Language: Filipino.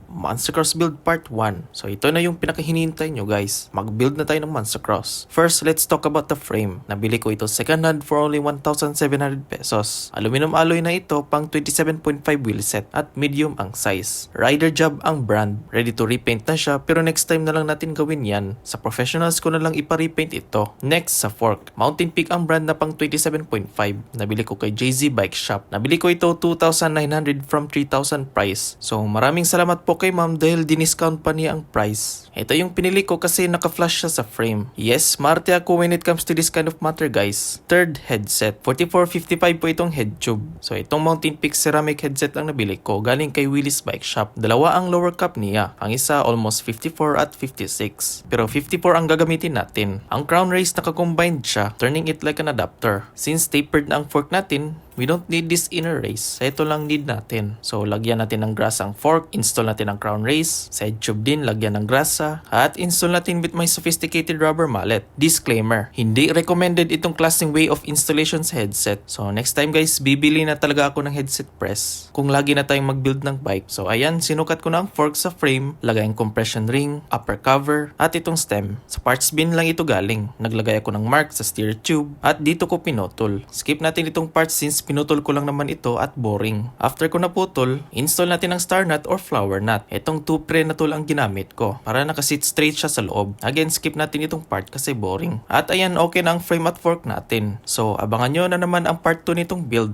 Monstercross build part 1. So ito na yung pinakahinihintay nyo guys. Mag-build na tayo ng Monstercross. First, let's talk about the frame. Nabili ko ito second hand for only 1,700 pesos. Aluminum alloy na ito pang 27.5 wheelset at medium ang size. Rider Job ang brand. Ready to repaint na siya pero next time na lang natin gawin yan. Sa professionals ko na lang ipa-repaint ito. Next sa fork. Mountain Peak ang brand na pang 27.5. Nabili ko kay JZ Bike Shop. Nabili ko ito 2,900 from 3,000 price. So maraming salamat po kay ma'am dahil diniscount pa niya ang price. Ito yung pinili ko kasi naka-flash siya sa frame. Yes, smarte ako when it comes to this kind of matter guys. Third headset. 4455 po itong head tube. So itong Mountain Peak ceramic headset ang nabili ko galing kay Willys Bike Shop. Dalawa ang lower cap niya. Ang isa almost 54 at 56. Pero 54 ang gagamitin natin. Ang crown race naka-combined siya, turning it like an adapter. Since tapered na ang fork natin, we don't need this inner race. Sa ito lang need natin. So, lagyan natin ng grasa ang fork, install natin ang crown race, sa head tube din, lagyan ng grasa, at install natin with my sophisticated rubber mallet. Disclaimer, hindi recommended itong klaseng way of installation sa headset. So, next time guys, bibili na talaga ako ng headset press. Kung lagi na tayong mag-build ng bike. So, ayan, sinukat ko na ang fork sa frame, lagay ang compression ring, upper cover, at itong stem. Sa parts bin lang ito galing. Naglagay ako ng mark sa steer tube, at dito ko pinutol. Skip natin itong parts since pinutol ko lang naman ito at boring. After ko naputol, install natin ang star nut or flower nut. Itong 2 pre na tool ang ginamit ko para nakasit straight siya sa loob. Again, skip natin itong part kasi boring. At ayan, okay na ang frame at fork natin. So, abangan nyo na naman ang part 2 nitong build.